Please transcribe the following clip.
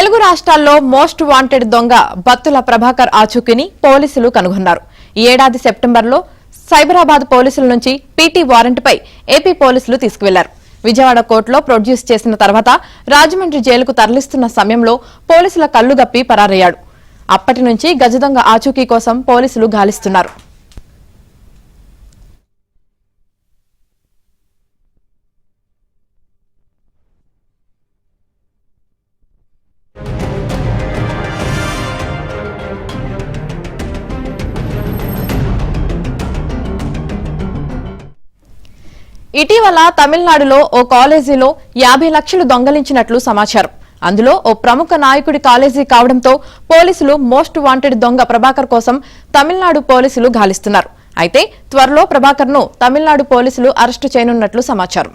తెలుగు రాష్ట్రాల్లో most wanted దొంగ బత్తుల ప్రభాకర్ ఆచూకీని పోలీసులు కనుగొన్నారు. ఈ ఏడాది సెప్టెంబర్లో సైబరాబాద్ పోలీసుల నుంచి పీటీ వారెంట్పై ఏపీ పోలీసులు తీసుకువెళ్లారు. విజయవాడ కోర్టులో ప్రొడ్యూస్ చేసిన తర్వాత రాజమండ్రి జైలుకు తరలిస్తున్న సమయంలో పోలీసుల కళ్లుగప్పి పరారయ్యాడు. అప్పటి నుంచి గజదొంగ ఆచూకీ కోసం పోలీసులు గాలిస్తున్నారు. ఇటీవల తమిళనాడులో ఓ కాలేజీలో 50 లక్షలు దొంగలించినట్లు సమాచారం. అందులో ఓ ప్రముఖ నాయకుడి కాలేజీ కావడంతో పోలీసులు మోస్ట్ వాంటెడ్ దొంగ ప్రభాకర్ కోసం తమిళనాడు పోలీసులు గాలిస్తున్నారు. అయితే త్వరలో ప్రభాకర్ ను తమిళనాడు పోలీసులు అరెస్టు చేయనున్నట్లు సమాచారం.